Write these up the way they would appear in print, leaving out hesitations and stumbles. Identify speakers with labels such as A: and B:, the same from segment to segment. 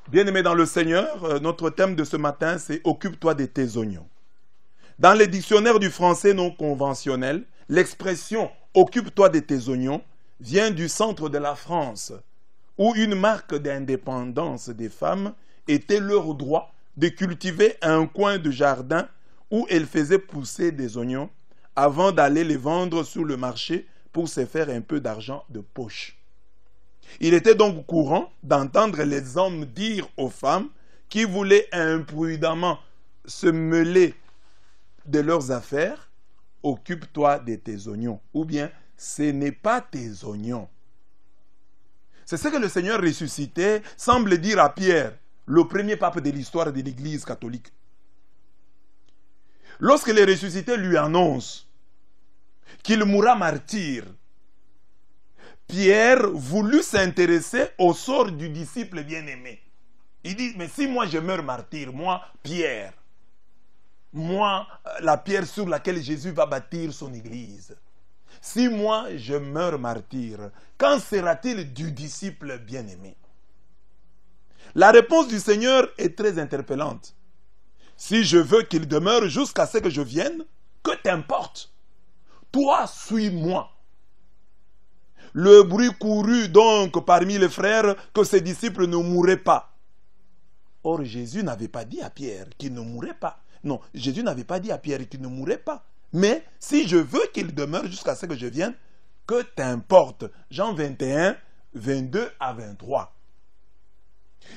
A: Bien-aimé dans le Seigneur, notre thème de ce matin, c'est « Occupe-toi de tes oignons ». Dans les dictionnaires du français non conventionnel, l'expression « Occupe-toi de tes oignons » vient du centre de la France, où une marque d'indépendance des femmes était leur droit de cultiver un coin de jardin où elles faisaient pousser des oignons avant d'aller les vendre sur le marché pour se faire un peu d'argent de poche. Il était donc courant d'entendre les hommes dire aux femmes qui voulaient imprudemment se mêler de leurs affaires, « Occupe-toi de tes oignons » ou bien « Ce n'est pas tes oignons ». C'est ce que le Seigneur ressuscité semble dire à Pierre, le premier pape de l'histoire de l'Église catholique. Lorsque le ressuscité lui annonce qu'il mourra martyr, Pierre voulut s'intéresser au sort du disciple bien-aimé. Il dit, mais si moi je meurs martyr, moi, Pierre, moi, la pierre sur laquelle Jésus va bâtir son église, si moi je meurs martyr, qu'en sera-t-il du disciple bien-aimé? La réponse du Seigneur est très interpellante. Si je veux qu'il demeure jusqu'à ce que je vienne, que t'importe? Toi, suis-moi. Le bruit courut donc parmi les frères que ses disciples ne mourraient pas. Or, Jésus n'avait pas dit à Pierre qu'il ne mourrait pas. Non, Jésus n'avait pas dit à Pierre qu'il ne mourrait pas. Mais si je veux qu'il demeure jusqu'à ce que je vienne, que t'importe? Jean 21, 22 à 23.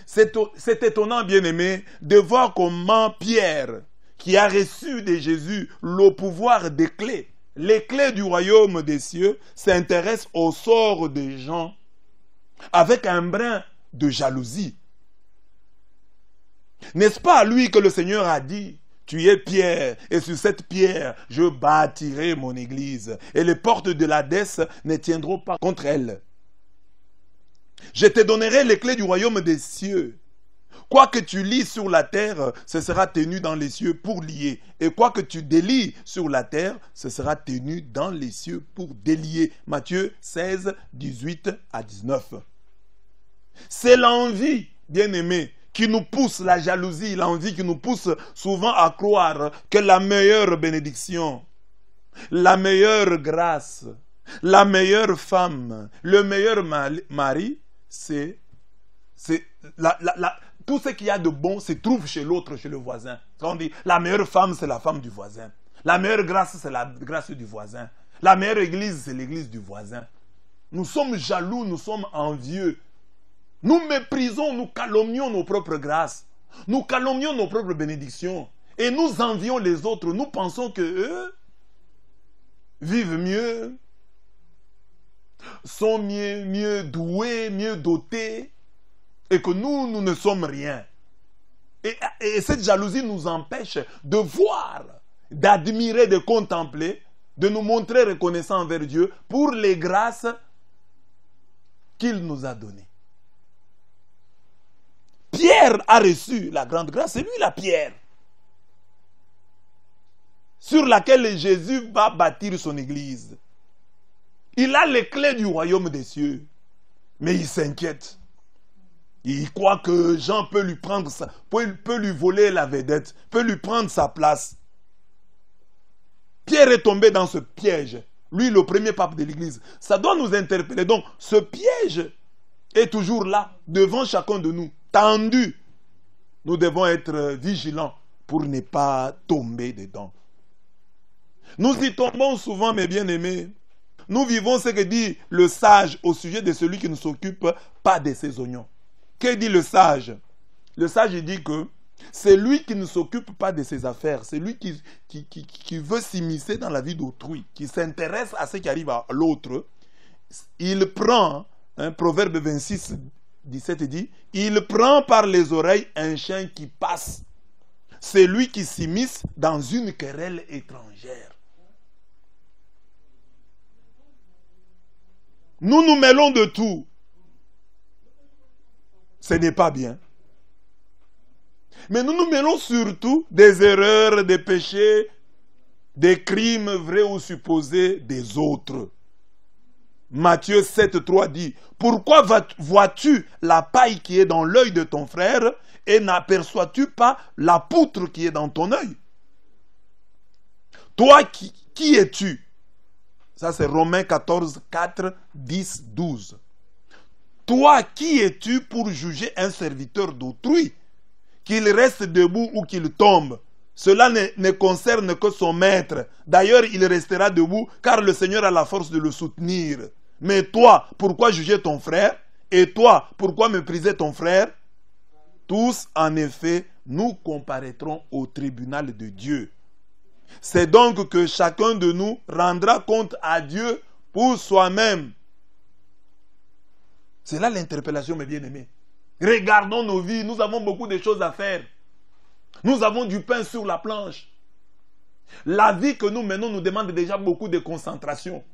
A: C'est étonnant, bien-aimé, de voir comment Pierre, qui a reçu de Jésus le pouvoir des clés, les clés du royaume des cieux, s'intéresse au sort des gens avec un brin de jalousie. N'est-ce pas à lui que le Seigneur a dit, tu es Pierre, et sur cette pierre, je bâtirai mon église, et les portes de l'Hadès ne tiendront pas contre elle. Je te donnerai les clés du royaume des cieux. Quoi que tu lies sur la terre, ce sera tenu dans les cieux pour lier. Et quoi que tu délies sur la terre, ce sera tenu dans les cieux pour délier. Matthieu 16, 18 à 19. C'est l'envie, bien-aimé, qui nous pousse, la jalousie, l'envie qui nous pousse souvent à croire que la meilleure bénédiction, la meilleure grâce, la meilleure femme, le meilleur mari, c'est tout ce qu'il y a de bon se trouve chez l'autre, chez le voisin. On dit, la meilleure femme, c'est la femme du voisin. La meilleure grâce, c'est la grâce du voisin. La meilleure église, c'est l'église du voisin. Nous sommes jaloux, nous sommes envieux. Nous méprisons, nous calomnions nos propres grâces. Nous calomnions nos propres bénédictions. Et nous envions les autres. Nous pensons qu'eux vivent mieux, sont mieux doués, mieux dotés. Et que nous ne sommes rien. Et cette jalousie nous empêche de voir, d'admirer, de contempler, de nous montrer reconnaissants envers Dieu pour les grâces qu'il nous a données. Pierre a reçu la grande grâce, c'est lui la pierre sur laquelle Jésus va bâtir son église. Il a les clés du royaume des cieux, mais il s'inquiète. Il croit que Jean peut lui prendre ça, peut lui voler la vedette, peut lui prendre sa place. Pierre est tombé dans ce piège. Lui, le premier pape de l'église. Ça doit nous interpeller. Donc, ce piège est toujours là, devant chacun de nous, tendu. Nous devons être vigilants pour ne pas tomber dedans. Nous y tombons souvent, mes bien-aimés. Nous vivons ce que dit le sage au sujet de celui qui ne s'occupe pas de ses oignons. Que dit le sage? Le sage dit que c'est lui qui ne s'occupe pas de ses affaires, c'est lui qui veut s'immiscer dans la vie d'autrui, qui s'intéresse à ce qui arrive à l'autre. Il prend, Proverbe 26, 17 dit, il prend par les oreilles un chien qui passe. C'est lui qui s'immisce dans une querelle étrangère. Nous nous mêlons de tout. Ce n'est pas bien. Mais nous nous mêlons surtout des erreurs, des péchés, des crimes vrais ou supposés des autres. Matthieu 7, 3 dit, pourquoi vois-tu la paille qui est dans l'œil de ton frère et n'aperçois-tu pas la poutre qui est dans ton œil? Toi, qui es-tu? Ça c'est Romains 14, 4, 10, 12. Toi, qui es-tu pour juger un serviteur d'autrui? Qu'il reste debout ou qu'il tombe, cela ne concerne que son maître. D'ailleurs, il restera debout car le Seigneur a la force de le soutenir. Mais toi, pourquoi juger ton frère? Et toi, pourquoi mépriser ton frère? Tous, en effet, nous comparaîtrons au tribunal de Dieu. C'est donc que chacun de nous rendra compte à Dieu pour soi-même. C'est là l'interpellation, mes bien-aimés. Regardons nos vies, nous avons beaucoup de choses à faire. Nous avons du pain sur la planche. La vie que nous menons nous demande déjà beaucoup de concentration.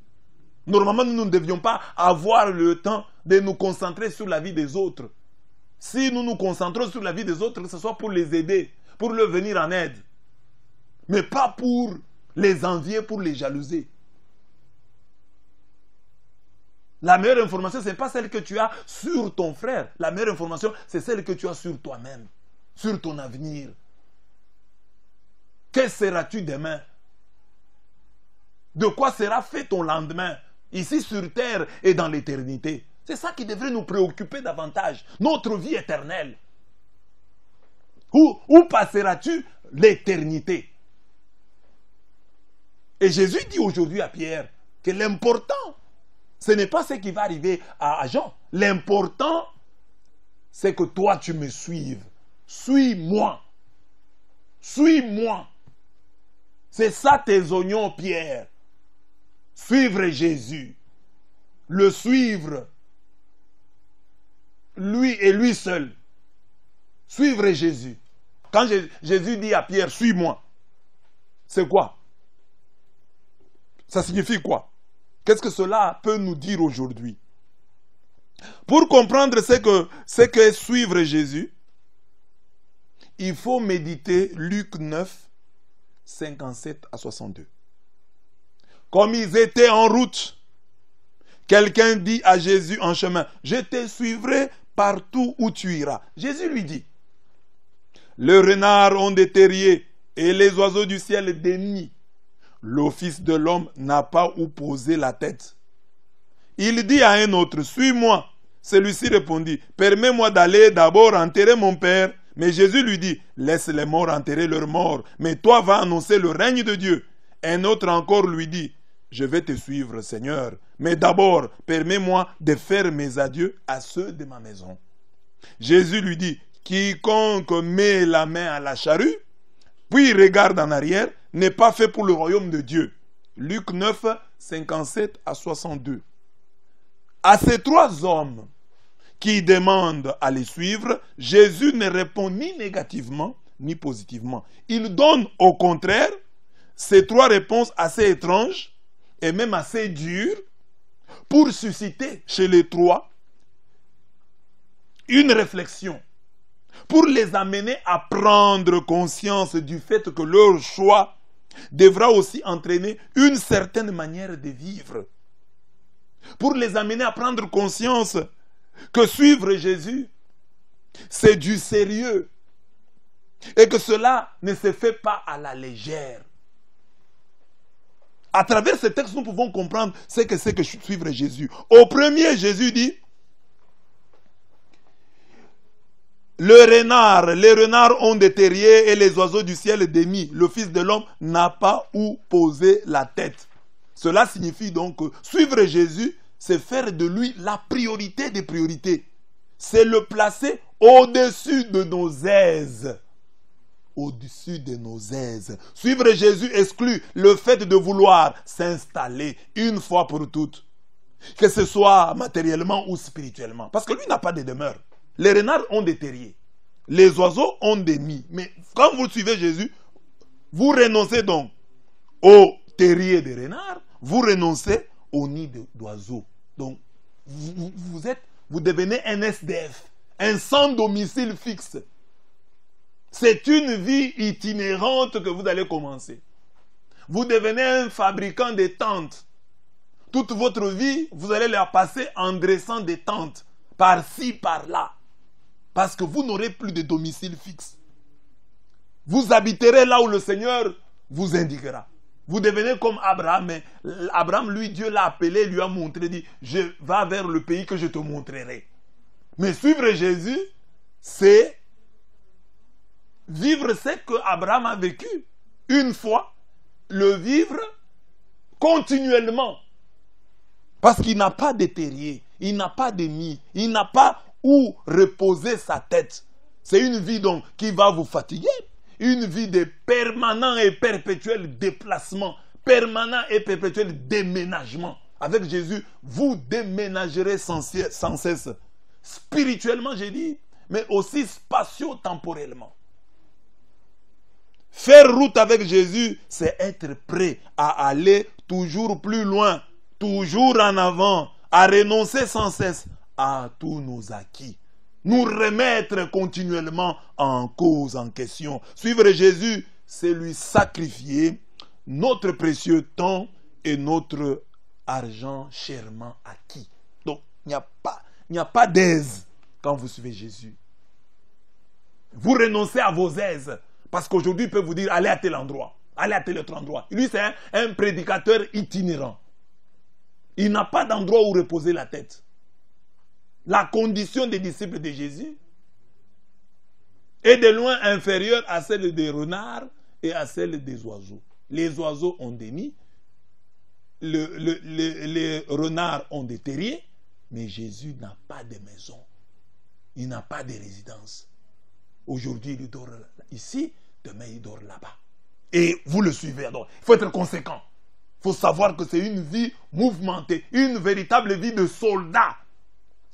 A: Normalement, nous ne devions pas avoir le temps de nous concentrer sur la vie des autres. Si nous nous concentrons sur la vie des autres, que ce soit pour les aider, pour leur venir en aide. Mais pas pour les envier, pour les jalouser. La meilleure information, ce n'est pas celle que tu as sur ton frère. La meilleure information, c'est celle que tu as sur toi-même, sur ton avenir. Que seras-tu demain? De quoi sera fait ton lendemain, ici sur terre et dans l'éternité? C'est ça qui devrait nous préoccuper davantage, notre vie éternelle. Où passeras-tu l'éternité? Et Jésus dit aujourd'hui à Pierre que l'important, ce n'est pas ce qui va arriver à Jean. L'important, c'est que toi, tu me suives. Suis-moi. Suis-moi. C'est ça tes oignons, Pierre. Suivre Jésus. Le suivre. Lui et lui seul. Suivre Jésus. Quand Jésus dit à Pierre, suis-moi, c'est quoi? Ça signifie quoi? Qu'est-ce que cela peut nous dire aujourd'hui? Pour comprendre ce qu'est suivre Jésus, il faut méditer Luc 9, 57 à 62. Comme ils étaient en route, quelqu'un dit à Jésus en chemin, « Je te suivrai partout où tu iras. » Jésus lui dit, « Les renards ont des terriers et les oiseaux du ciel des nids. Le Fils de l'homme n'a pas où poser la tête. » Il dit à un autre, « Suis-moi. » Celui-ci répondit, « Permets-moi d'aller d'abord enterrer mon père. » Mais Jésus lui dit, « Laisse les morts enterrer leurs morts, mais toi vas annoncer le règne de Dieu. » Un autre encore lui dit, « Je vais te suivre, Seigneur, mais d'abord, permets-moi de faire mes adieux à ceux de ma maison. » Jésus lui dit, « Quiconque met la main à la charrue, puis regarde en arrière, n'est pas fait pour le royaume de Dieu. » Luc 9, 57 à 62. À ces trois hommes qui demandent à les suivre, Jésus ne répond ni négativement ni positivement. Il donne au contraire ces trois réponses assez étranges et même assez dures pour susciter chez les trois une réflexion, pour les amener à prendre conscience du fait que leur choix devra aussi entraîner une certaine manière de vivre, pour les amener à prendre conscience que suivre Jésus, c'est du sérieux et que cela ne se fait pas à la légère. À travers ce texte, nous pouvons comprendre ce que c'est que suivre Jésus. Au premier, Jésus dit, les renards ont des terriers et les oiseaux du ciel des nids. Le Fils de l'homme n'a pas où poser la tête. Cela signifie donc que suivre Jésus, c'est faire de lui la priorité des priorités. C'est le placer au-dessus de nos aises. Au-dessus de nos aises. Suivre Jésus exclut le fait de vouloir s'installer une fois pour toutes. Que ce soit matériellement ou spirituellement. Parce que lui n'a pas de demeure. Les renards ont des terriers. Les oiseaux ont des nids. Mais quand vous suivez Jésus, vous renoncez donc au terrier des renards, vous renoncez au nid d'oiseaux. Donc, vous devenez un SDF, un sans domicile fixe. C'est une vie itinérante que vous allez commencer. Vous devenez un fabricant de tentes. Toute votre vie, vous allez la passer en dressant des tentes, par-ci, par-là. Parce que vous n'aurez plus de domicile fixe. Vous habiterez là où le Seigneur vous indiquera. Vous devenez comme Abraham, mais Abraham, lui, Dieu l'a appelé, lui a montré, dit, je vais vers le pays que je te montrerai. Mais suivre Jésus, c'est vivre ce que Abraham a vécu une fois, le vivre continuellement. Parce qu'il n'a pas de terrier, il n'a pas de nid, il n'a pas où reposer sa tête. C'est une vie donc qui va vous fatiguer. Une vie de permanent et perpétuel déplacement, permanent et perpétuel déménagement. Avec Jésus, vous déménagerez sans cesse. Spirituellement, j'ai dit, mais aussi spatio-temporellement. Faire route avec Jésus, c'est être prêt à aller toujours plus loin, toujours en avant, à renoncer sans cesse à tous nos acquis. Nous remettre continuellement en cause, en question. Suivre Jésus, c'est lui sacrifier notre précieux temps et notre argent chèrement acquis. Donc, il n'y a pas d'aise quand vous suivez Jésus. Vous renoncez à vos aises. Parce qu'aujourd'hui, il peut vous dire, allez à tel endroit, allez à tel autre endroit. Lui, c'est un prédicateur itinérant. Il n'a pas d'endroit où reposer la tête. La condition des disciples de Jésus est de loin inférieure à celle des renards et à celle des oiseaux. Les oiseaux ont des nids, les renards ont des terriers, mais Jésus n'a pas de maison. Il n'a pas de résidence. Aujourd'hui, il dort ici, demain, il dort là-bas. Et vous le suivez. Donc, il faut être conséquent. Il faut savoir que c'est une vie mouvementée, une véritable vie de soldat.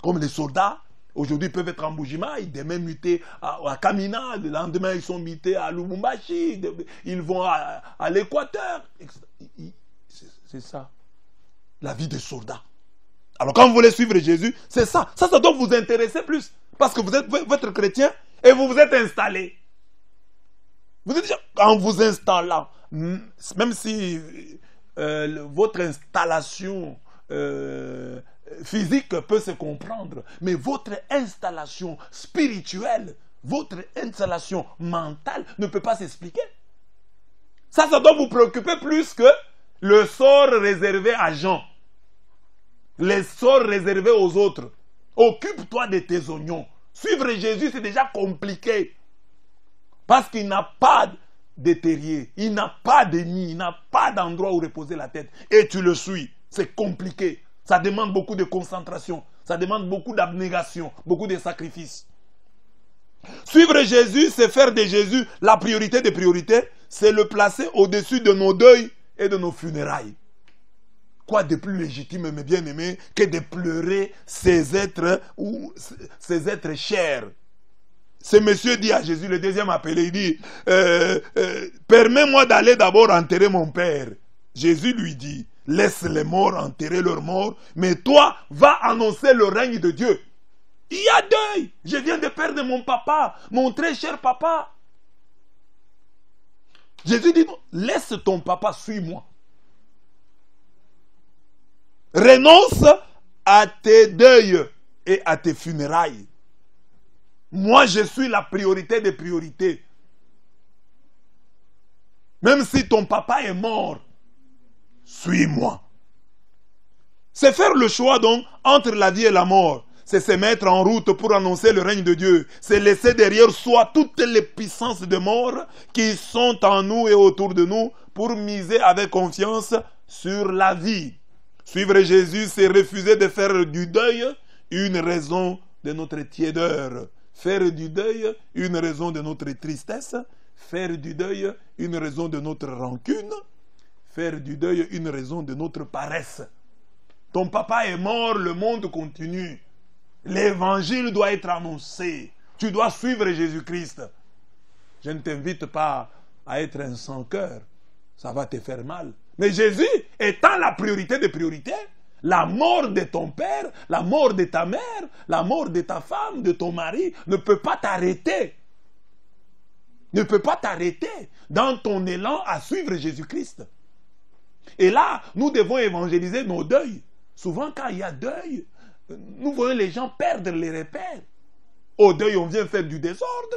A: Comme les soldats, aujourd'hui, peuvent être en Bujima, ils demain mutés à Kamina, le lendemain, ils sont mutés à Lubumbashi, ils vont à l'Équateur. C'est ça, la vie des soldats. Alors, quand vous voulez suivre Jésus, c'est ça. Ça doit vous intéresser plus. Parce que vous êtes votre chrétien et vous vous êtes installé. Vous êtes déjà, en vous installant, même si votre installation physique peut se comprendre, mais votre installation spirituelle, votre installation mentale ne peut pas s'expliquer. Ça doit vous préoccuper plus que le sort réservé à Jean, les sorts réservés aux autres. Occupe-toi de tes oignons. Suivre Jésus, c'est déjà compliqué. Parce qu'il n'a pas de terrier, il n'a pas de nid, il n'a pas d'endroit où reposer la tête. Et tu le suis. C'est compliqué. Ça demande beaucoup de concentration. Ça demande beaucoup d'abnégation, beaucoup de sacrifices. Suivre Jésus, c'est faire de Jésus la priorité des priorités. C'est le placer au-dessus de nos deuils et de nos funérailles. Quoi de plus légitime, mes bien-aimés, que de pleurer ces êtres chers. Ce monsieur dit à Jésus, le deuxième appelé, il dit, permets-moi d'aller d'abord enterrer mon père. Jésus lui dit, laisse les morts enterrer leurs morts, mais toi, va annoncer le règne de Dieu. Il y a deuil. Je viens de perdre mon papa, mon très cher papa. Jésus dit, non, laisse ton papa, suis-moi. Renonce à tes deuils et à tes funérailles. Moi, je suis la priorité des priorités. Même si ton papa est mort, suis-moi. C'est faire le choix donc entre la vie et la mort. C'est se mettre en route pour annoncer le règne de Dieu. C'est laisser derrière soi toutes les puissances de mort qui sont en nous et autour de nous pour miser avec confiance sur la vie. Suivre Jésus, c'est refuser de faire du deuil une raison de notre tiédeur. Faire du deuil une raison de notre tristesse. Faire du deuil une raison de notre rancune. Faire du deuil une raison de notre paresse. Ton papa est mort, le monde continue. L'évangile doit être annoncé. Tu dois suivre Jésus-Christ. Je ne t'invite pas à être un sans-cœur. Ça va te faire mal. Mais Jésus étant la priorité des priorités, la mort de ton père, la mort de ta mère, la mort de ta femme, de ton mari, ne peut pas t'arrêter. Ne peut pas t'arrêter dans ton élan à suivre Jésus-Christ. Et là, nous devons évangéliser nos deuils. Souvent, quand il y a deuil, nous voyons les gens perdre les repères. Au deuil, on vient faire du désordre.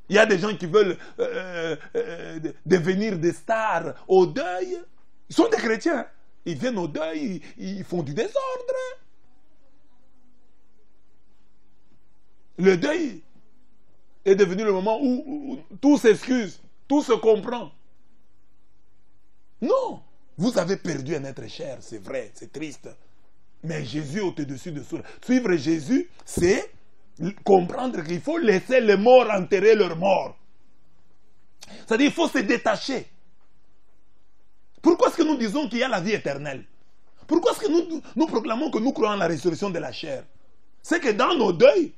A: Il y a des gens qui veulent devenir des stars au deuil. Ils sont des chrétiens. Ils viennent au deuil, ils font du désordre. Le deuil est devenu le moment où tout s'excuse, tout se comprend. Non, vous avez perdu un être cher, c'est vrai, c'est triste. Mais Jésus est au-dessus de tout. Suivre Jésus, c'est comprendre qu'il faut laisser les morts enterrer leurs morts. C'est-à-dire qu'il faut se détacher. Pourquoi est-ce que nous disons qu'il y a la vie éternelle? Pourquoi est-ce que nous proclamons que nous croyons en la résurrection de la chair? C'est que dans nos deuils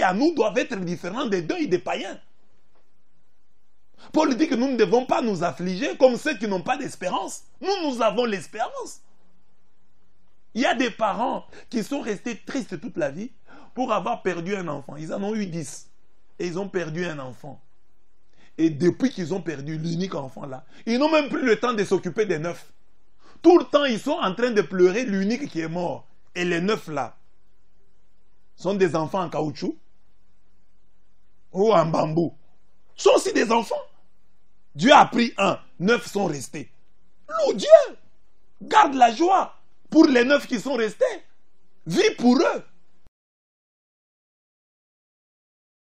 A: à nous doivent être différents des deuils des païens. Paul dit que nous ne devons pas nous affliger comme ceux qui n'ont pas d'espérance. Nous avons l'espérance. Il y a des parents qui sont restés tristes toute la vie pour avoir perdu un enfant. Ils en ont eu 10. Et ils ont perdu un enfant. Et depuis qu'ils ont perdu l'unique enfant là, ils n'ont même plus le temps de s'occuper des 9. Tout le temps, ils sont en train de pleurer l'unique qui est mort. Et les 9 là sont des enfants en caoutchouc ou en bambou. Sont aussi des enfants. Dieu a pris 1, 9 sont restés. Loue Dieu. Garde la joie pour les 9 qui sont restés. Vis pour eux.